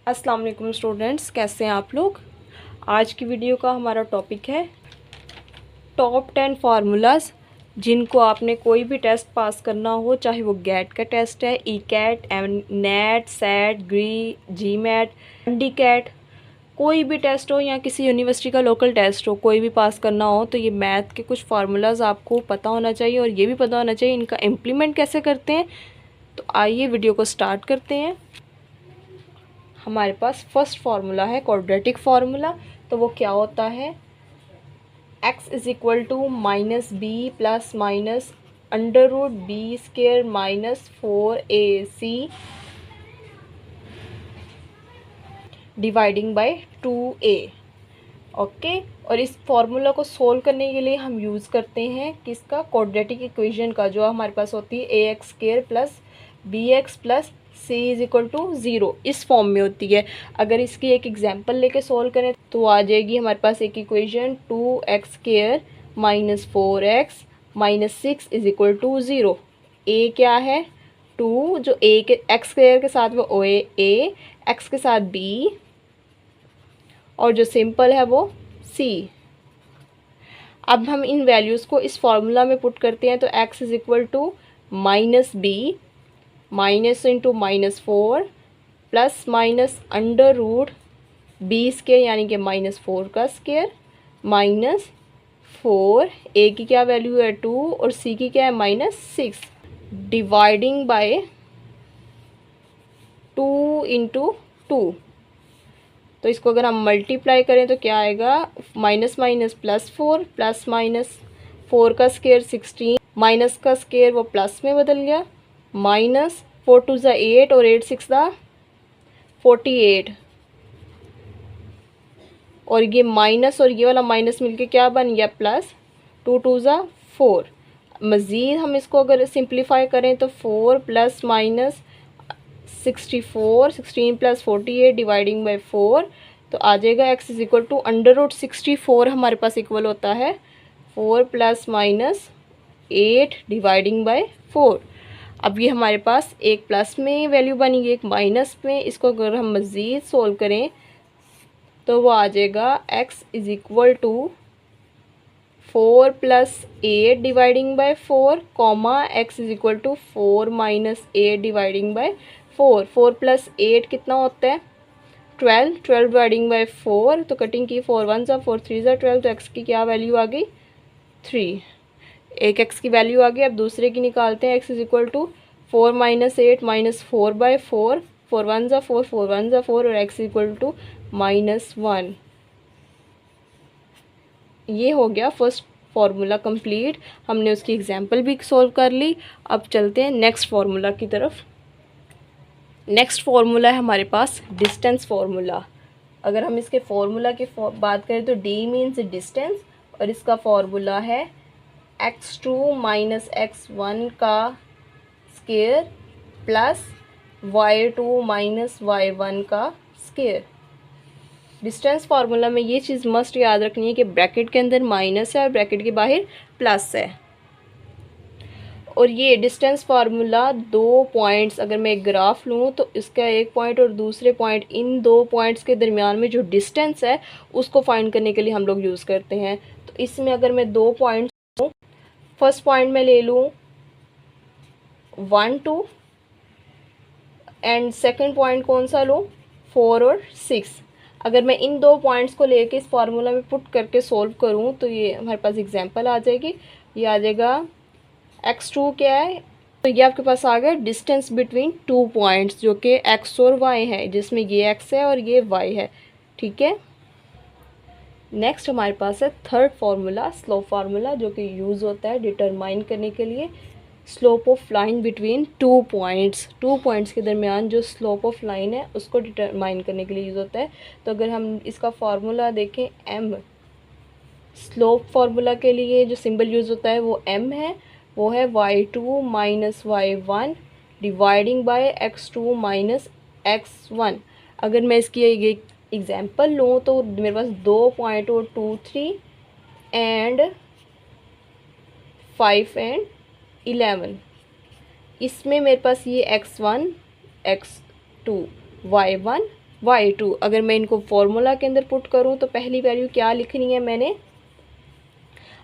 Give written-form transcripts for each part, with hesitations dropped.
अस्सलाम वालेकुम स्टूडेंट्स, कैसे हैं आप लोग। आज की वीडियो का हमारा टॉपिक है टॉप 10 फार्मूलाज जिनको आपने कोई भी टेस्ट पास करना हो, चाहे वो गेट का टेस्ट है, ई कैट, नेट, सेट, ग्री, जी मैट, डी कैट, कोई भी टेस्ट हो या किसी यूनिवर्सिटी का लोकल टेस्ट हो, कोई भी पास करना हो तो ये मैथ के कुछ फार्मूलाज आपको पता होना चाहिए और ये भी पता होना चाहिए इनका इम्प्लीमेंट कैसे करते हैं। तो आइए वीडियो को स्टार्ट करते हैं। हमारे पास फर्स्ट फार्मूला है क्वाड्रेटिक फार्मूला। तो वो क्या होता है, x is equal to minus B plus minus under root B square minus 4ac dividing by 2a। Okay, और इस फॉर्मूला को सोल्व करने के लिए हम यूज़ करते हैं किसका, क्वाड्रेटिक इक्वेशन का, जो हमारे पास होती है ax square plus B X plus C is equal to zero, इस फॉर्म में होती है। अगर इसकी एक एग्जांपल लेके सोल्व करें तो आ जाएगी हमारे पास एक equation 2x square minus 4x minus 6 is equal to zero. A क्या है 2, जो ए के एक्स स्केयर के साथ वो ए, एक्स के साथ बी, और जो सिंपल है वो सी। अब हम इन वैल्यूज़ को इस फॉर्मूला में पुट करते हैं तो x is equal to minus B minus into minus 4 plus minus under root B square यानी कि माइनस 4 का स्केयर माइनस 4, ए की क्या वैल्यू है 2 और सी की क्या है माइनस 6 डिवाइडिंग बाय 2 इंटू 2। तो इसको अगर हम मल्टीप्लाई करें तो क्या आएगा, माइनस माइनस प्लस माइनस 4 का स्केयर 16, माइनस का स्केयर वो प्लस में बदल गया, माइनस 4 टू ज़ा 8 और 8 6 ज़ा 48, और ये माइनस और ये वाला माइनस मिलके क्या बन गया प्लस, 2 टू ज़ा 4। मज़ीद हम इसको अगर सिंप्लीफाई करें तो 4 plus minus 64, 16 plus 48 dividing by 4, तो आ जाएगा x is equal to under root 64 हमारे पास इक्वल होता है 4 प्लस माइनस 8 डिवाइडिंग बाई 4। अब ये हमारे पास एक प्लस में वैल्यू बनेगी, एक माइनस में। इसको अगर हम मज़ीद सोल्व करें तो वो आ जाएगा x is equal to 4 plus 8 dividing by 4 comma x is equal to 4 minus 8 dividing by 4। 4 plus 8 कितना होता है 12, 12 डिवाइडिंग बाई 4, तो कटिंग की 4 1 ज़ा 4 3 ज़ा 12, तो x की क्या वैल्यू आ गई 3। एक x की वैल्यू आ गई। अब दूसरे की निकालते हैं, x is equal to 4 minus 8 minus 4 by 4, 4 1 ज़ा 4 4 1 ज़ा 4 और x इक्वल टू माइनस 1। ये हो गया फर्स्ट फार्मूला कंप्लीट, हमने उसकी एग्जांपल भी सॉल्व कर ली। अब चलते हैं नेक्स्ट फार्मूला की तरफ। नेक्स्ट फार्मूला है हमारे पास डिस्टेंस फार्मूला। अगर हम इसके फार्मूला की बात करें तो d मीन्स डिस्टेंस, और इसका फार्मूला है x2 माइनस x1 का square plus y2 minus y1 का स्केयर। डिस्टेंस फार्मूला में ये चीज़ मस्ट याद रखनी है कि ब्रैकेट के अंदर माइनस है और ब्रैकेट के बाहर प्लस है। और ये डिस्टेंस फार्मूला दो पॉइंट्स, अगर मैं एक ग्राफ लूँ तो इसका एक पॉइंट और दूसरे पॉइंट, इन दो पॉइंट्स के दरमियान में जो डिस्टेंस है उसको फाइंड करने के लिए हम लोग यूज़ करते हैं। तो इसमें अगर मैं दो पॉइंट्स लूँ, फर्स्ट पॉइंट में ले लूँ 1 2 एंड सेकंड पॉइंट कौन सा लूँ 4 और 6। अगर मैं इन दो पॉइंट्स को लेके इस फार्मूला में पुट करके सोल्व करूँ तो ये हमारे पास एग्जांपल आ जाएगी। ये आ जाएगा x2 क्या है, तो ये आपके पास आ गया डिस्टेंस बिटवीन टू पॉइंट्स जो कि x और y है, जिसमें ये x है और ये y है। ठीक है, नेक्स्ट हमारे पास है थर्ड फार्मूला स्लोप फार्मूला, जो कि यूज़ होता है डिटरमाइन करने के लिए slope of line between two points के दरमियान जो स्लोप ऑफ लाइन है उसको डिटरमाइन करने के लिए यूज़ होता है। तो अगर हम इसका फार्मूला देखें m, स्लोप फार्मूला के लिए जो सिंबल यूज़ होता है वो m है, वो है y2 minus y1 dividing by x2 minus x1। अगर मैं इसकी ये एग्जांपल लूँ तो मेरे पास दो पॉइंट और 2 3 एंड 5 एंड 11, इसमें मेरे पास ये x1 x2 y1 y2। अगर मैं इनको फॉर्मूला के अंदर पुट करूँ तो पहली वैल्यू क्या लिखनी है मैंने,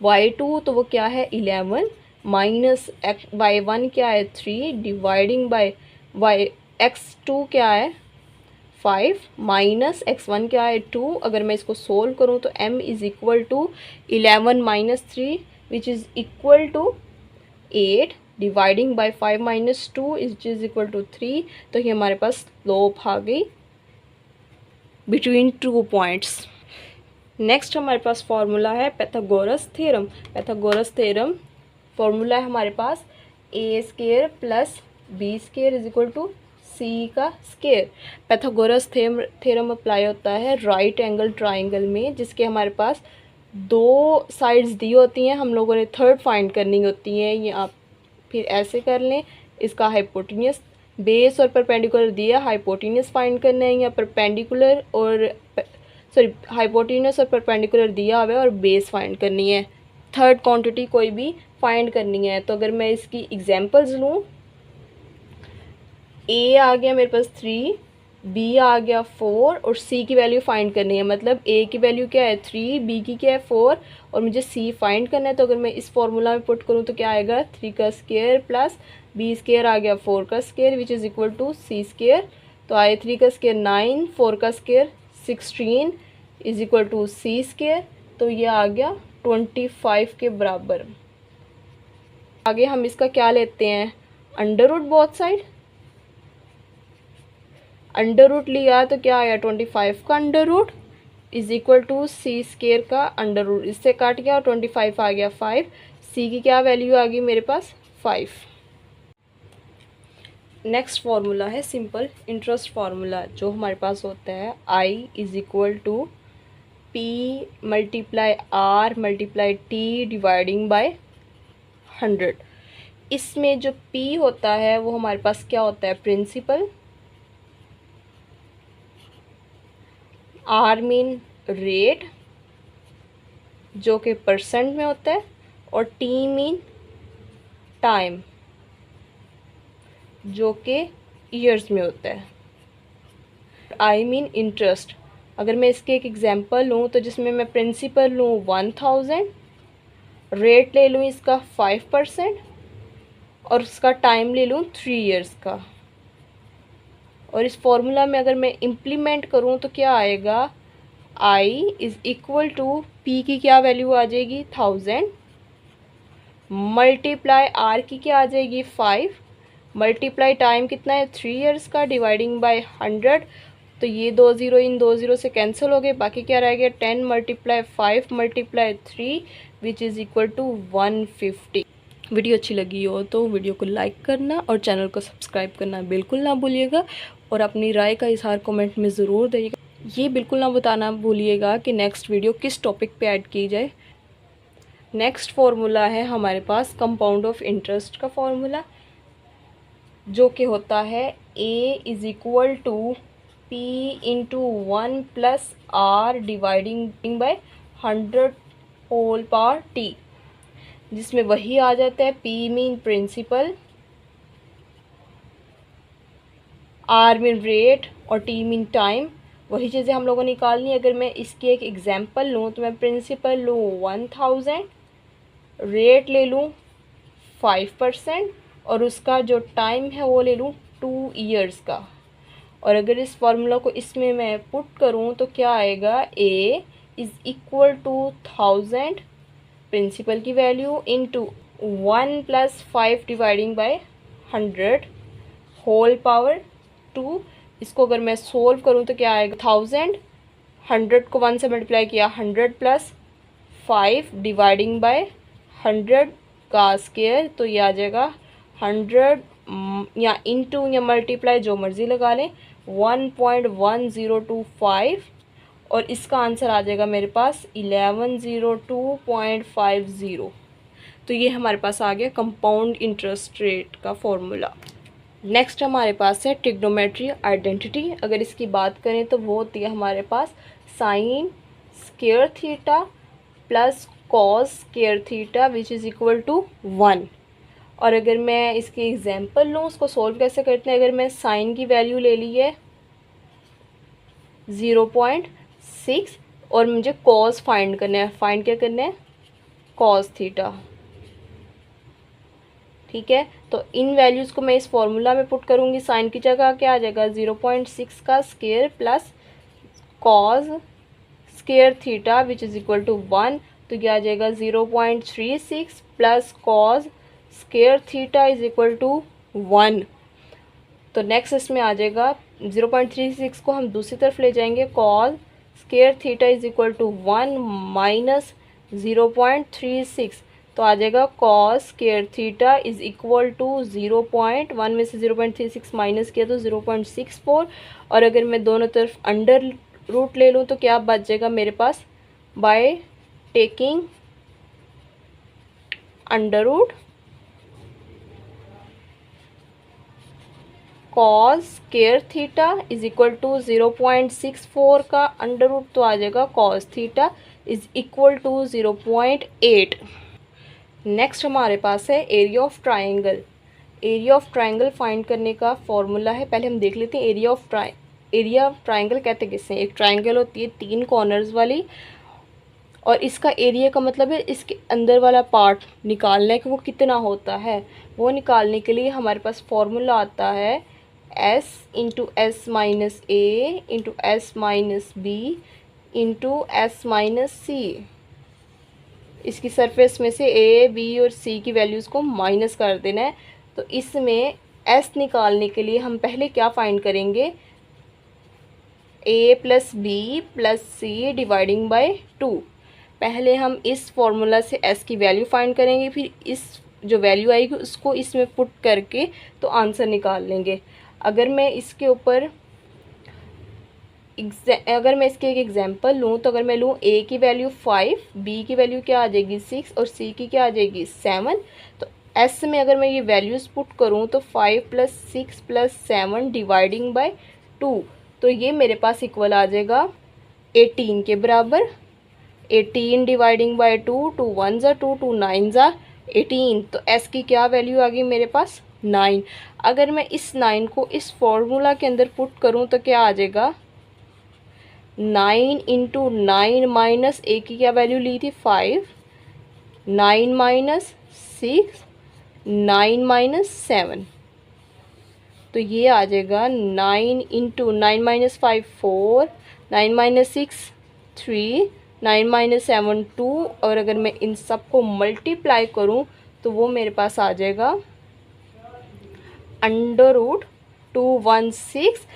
y2 तो वो क्या है 11 माइनस y1 क्या है 3 डिवाइडिंग बाय y x2 क्या है 5 माइनस x1 क्या है 2। अगर मैं इसको सोल्व करूँ तो m is equal to 11 minus 3 which is equal to 8 dividing by 5 minus 2 is equal to 3। तो ये हमारे पास स्लोप आ गई बिटवीन 2 पॉइंट्स। नेक्स्ट हमारे पास फॉर्मूला है Pythagoras theorem. Pythagoras theorem formula है हमारे पास A square plus B square is equal to C का स्क्वायर। पैथागोरस थ्योरम अप्लाई होता है राइट एंगल ट्राइंगल में, जिसके हमारे पास दो साइड्स दी होती हैं, हम लोगों ने थर्ड फाइंड करनी होती है। ये आप फिर ऐसे कर लें, इसका हाइपोटेन्यूस बेस और परपेंडिकुलर दिया, हाइपोटेन्यूस फाइंड करना है, या परपेंडिकुलर और सॉरी हाइपोटेन्यूस और परपेंडिकुलर दिया हुआ है और बेस फाइंड करनी है, थर्ड क्वांटिटी कोई भी फाइंड करनी है। तो अगर मैं इसकी एग्जांपल्स लूँ, ए आ गया मेरे पास 3, बी आ गया 4 और सी की वैल्यू फाइंड करनी है। मतलब ए की वैल्यू क्या है 3, बी की क्या है 4 और मुझे सी फाइंड करना है। तो अगर मैं इस फॉर्मूला में पुट करूँ तो क्या आएगा 3 का स्क्वायर प्लस बी स्क्वायर आ गया 4 का square which is equal to C square. तो आए 3 का स्क्वायर 9, 4 का square 16 is equal to C square. तो ये आ गया 25 के बराबर। आगे हम इसका क्या लेते हैं, under root both side. Under root लिया तो क्या आया 25 का under root is equal to C square का अंडर रूट, इससे काट गया और 25 आ गया 5। सी की क्या वैल्यू आ गई मेरे पास 5। नेक्स्ट फार्मूला है सिंपल इंटरेस्ट फार्मूला, जो हमारे पास होता है I is equal to P multiply R multiply T dividing by 100। इसमें जो पी होता है वो हमारे पास क्या होता है प्रिंसिपल, आर मीन रेट जो कि परसेंट में होता है, और टी मीन टाइम जो कि ईयर्स में होता है। I mean interest. अगर मैं इसके एक एग्जांपल लूँ तो जिसमें मैं प्रिंसिपल लूँ 1000, रेट ले लूँ इसका 5% और उसका टाइम ले लूँ 3 इयर्स का। और इस फॉर्मूला में अगर मैं इम्प्लीमेंट करूँ तो क्या आएगा, I is equal to P की क्या वैल्यू आ जाएगी 1000 मल्टीप्लाई आर की क्या आ जाएगी 5 मल्टीप्लाई टाइम कितना है 3 इयर्स का डिवाइडिंग बाय 100। तो ये 2 ज़ीरो इन 2 ज़ीरो से कैंसिल हो गए, बाकी क्या रह गया 10 multiply 5 multiply 3 which is equal to 150। Video अच्छी लगी हो तो वीडियो को लाइक करना और चैनल को सब्सक्राइब करना बिल्कुल ना भूलिएगा, और अपनी राय का इज़हार कमेंट में ज़रूर दीजिएगा। ये बिल्कुल ना बताना भूलिएगा कि नेक्स्ट वीडियो किस टॉपिक पे ऐड की जाए। नेक्स्ट फार्मूला है हमारे पास कंपाउंड ऑफ इंटरेस्ट का फार्मूला, जो कि होता है A is equal to P into 1 plus R dividing by 100 whole power T, जिसमें वही आ जाता है P mean principal, R mean rate और टी मीन टाइम। वही चीज़ें हम लोगों ने निकालनी है। अगर मैं इसकी एक एग्जांपल लूँ तो मैं प्रिंसिपल लूँ 1000, रेट ले लूँ 5% और उसका जो टाइम है वो ले लूँ 2 इयर्स का। और अगर इस फार्मूला को इसमें मैं पुट करूँ तो क्या आएगा, A is equal to 1000 principal की value into 1 plus 5 dividing by 100 whole power 2। इसको अगर मैं सोल्व करूँ तो क्या आएगा 1000, 100 को 1 से मल्टीप्लाई किया 100 प्लस 5 डिवाइडिंग बाय 100 का स्क्वायर, तो ये आ जाएगा 100 या इंटू या मल्टीप्लाई जो मर्ज़ी लगा लें 1.1025, और इसका आंसर आ जाएगा मेरे पास 1102.50। तो ये हमारे पास आ गया कंपाउंड इंटरेस्ट रेट का फॉर्मूला। नेक्स्ट हमारे पास है ट्रिग्नोमेट्री आइडेंटिटी। अगर इसकी बात करें तो वो होती है हमारे पास sine square theta plus cos square theta which is equal to 1। और अगर मैं इसकी एग्जांपल लूँ उसको सोल्व कैसे करते हैं, अगर मैं साइन की वैल्यू ले ली है 0.6 और मुझे कॉस फाइंड करना है। फाइंड क्या करना है? Cos theta. ठीक है, तो इन वैल्यूज़ को मैं इस फॉर्मूला में पुट करूँगी। साइन की जगह क्या आ जाएगा? 0.6 का square plus cos square theta which is equal to 1। तो क्या आ जाएगा? 0.36 plus cos square theta is equal to 1। तो नेक्स्ट इसमें आ जाएगा 0.36 को हम दूसरी तरफ ले जाएंगे। Cos square theta is equal to 1 minus 0.36, तो आ जाएगा cos square theta is equal to 0.1 में से 0.36 माइनस किया तो 0.64, और अगर मैं दोनों तरफ अंडर रूट ले लूँ तो क्या बच जाएगा मेरे पास? By taking under root cos square theta is equal to 0.64 का अंडर रूट, तो आ जाएगा cos theta is equal to 0.8। Next हमारे पास है area of triangle. Area of triangle find करने का फॉर्मूला है, पहले हम देख लेते हैं एरिया ऑफ ट्राइंगल कहते किससे? एक ट्राइंगल होती है 3 कॉर्नर्स वाली, और इसका एरिया का मतलब है इसके अंदर वाला पार्ट निकालना है कि वो कितना होता है। वो निकालने के लिए हमारे पास फॉर्मूला आता है s into S minus A into S minus B into S minus C. इसकी सरफेस में से ए बी और सी की वैल्यूज़ को माइनस कर देना है। तो इसमें s निकालने के लिए हम पहले क्या फाइंड करेंगे? a plus B plus C dividing by 2। पहले हम इस फॉर्मूला से s की वैल्यू फाइंड करेंगे, फिर इस जो वैल्यू आएगी उसको इसमें पुट करके तो आंसर निकाल लेंगे। अगर मैं इसके ऊपर अगर मैं इसके एक एग्जांपल लूँ तो अगर मैं लूँ a की वैल्यू 5, b की वैल्यू क्या आ जाएगी 6 और c की क्या आ जाएगी 7, तो s में अगर मैं ये वैल्यूज़ पुट करूँ तो 5 प्लस 6 प्लस 7 डिवाइडिंग बाय 2, तो ये मेरे पास इक्वल आ जाएगा 18 के बराबर। 18 डिवाइडिंग बाय 2, 2 1 ज़ा 2, 2 9 ज़ा 18, तो s की क्या वैल्यू आ गई मेरे पास? 9। अगर मैं इस 9 को इस फॉर्मूला के अंदर पुट करूं तो क्या आ जाएगा? 9 इंटू 9 माइनस ए की क्या वैल्यू ली थी? 5, 9 माइनस 6, 9 माइनस 7, तो ये आ जाएगा 9 इंटू 9 माइनस 5 4, 9 माइनस 6 3, 9 माइनस 7 2, और अगर मैं इन सब को मल्टीप्लाई करूँ तो वो मेरे पास आ जाएगा अंडर रूट 216।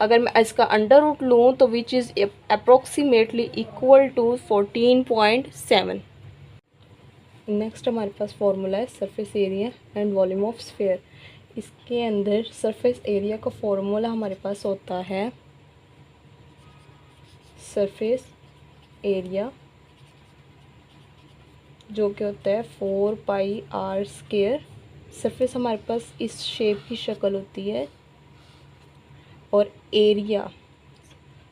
अगर मैं इसका अंडर रूट लूँ तो which is approximately equal to 14.7। Next हमारे पास फॉर्मूला है surface area and volume of sphere. इसके अंदर सरफेस एरिया का फॉर्मूला हमारे पास होता है सरफेस एरिया जो कि होता है 4 पाई आर स्क्वायर। सरफेस हमारे पास इस शेप की शक्ल होती है, और एरिया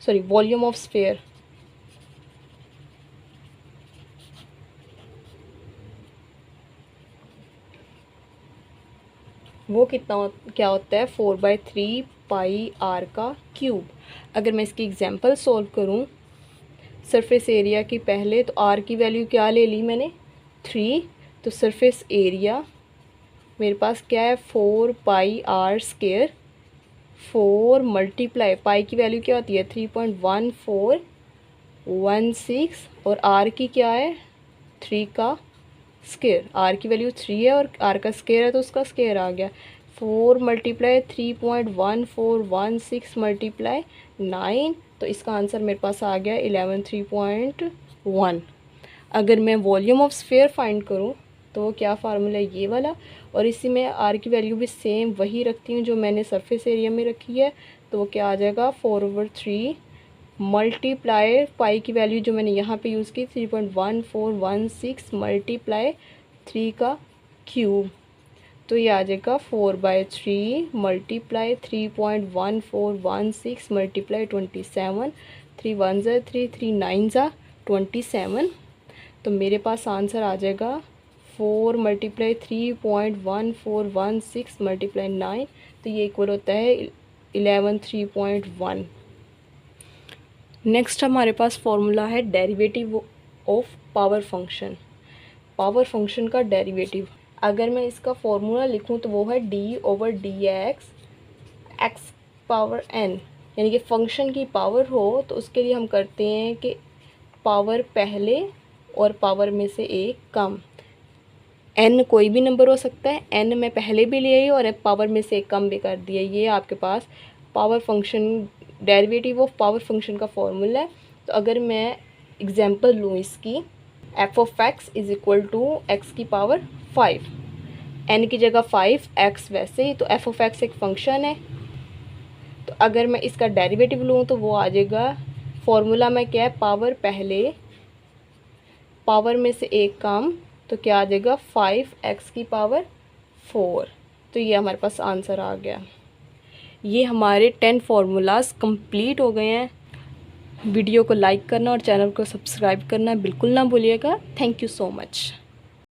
वॉल्यूम ऑफ स्फीयर वो क्या होता है 4/3 पाई आर का क्यूब। अगर मैं इसकी एग्जांपल सॉल्व करूं सरफेस एरिया की, पहले तो आर की वैल्यू क्या ले ली मैंने? 3, तो सरफेस एरिया मेरे पास क्या है? 4 पाई आर स्क्वायर। 4 मल्टीप्लाई पाई की वैल्यू क्या होती है? 3.1416, और आर की क्या है? 3 का स्क्वायर। आर की वैल्यू 3 है और आर का स्क्वायर है तो उसका स्क्वायर आ गया। 4 मल्टीप्लाई 3.1416 मल्टीप्लाई 9, तो इसका आंसर मेरे पास आ गया 11.3.1। अगर मैं वॉल्यूम ऑफ स्फीयर फाइंड करूँ तो क्या फार्मूला है? ये वाला, और इसी में आर की वैल्यू भी सेम वही रखती हूँ जो मैंने सरफेस एरिया में रखी है, तो वो क्या आ जाएगा 4/3 मल्टीप्लाई पाई की वैल्यू जो मैंने यहाँ पे यूज़ की 3.1416 मल्टीप्लाई 3 का क्यूब, तो ये आ जाएगा 4/3 मल्टीप्लाई 3.1416 मल्टीप्लाई 27, 3 1 ज़ा 3, 3 9 ज़ा 27, तो मेरे पास आंसर आ जाएगा 4 मल्टीप्लाई 3.1416 मल्टीप्लाई 9, तो ये इक्वल होता है 11.3.1। नेक्स्ट हमारे पास फॉर्मूला है derivative of power function. Power function का डेरिवेटिव, अगर मैं इसका फॉर्मूला लिखूं तो वो है d/dx x पावर n, यानी कि फंक्शन की पावर हो तो उसके लिए हम करते हैं कि पावर पहले और पावर में से एक कम। n कोई भी नंबर हो सकता है, n मैं पहले भी ले आई और पावर में से एक कम भी कर दिया। ये आपके पास power function, derivative of power function का फॉर्मूला है। तो अगर मैं एग्जांपल लूँ इसकी, f(x) is equal to x की पावर 5, n की जगह 5, x वैसे ही, तो f(x) एक फंक्शन है। तो अगर मैं इसका डेरिवेटिव लूँ तो वो आ जाएगा, फॉर्मूला में क्या है, पावर पहले पावर में से एक कम, तो क्या आ जाएगा 5x की पावर 4। तो ये हमारे पास आंसर आ गया। ये हमारे 10 फार्मूलाज कंप्लीट हो गए हैं। वीडियो को लाइक करना और चैनल को सब्सक्राइब करना बिल्कुल ना भूलिएगा। Thank you so much.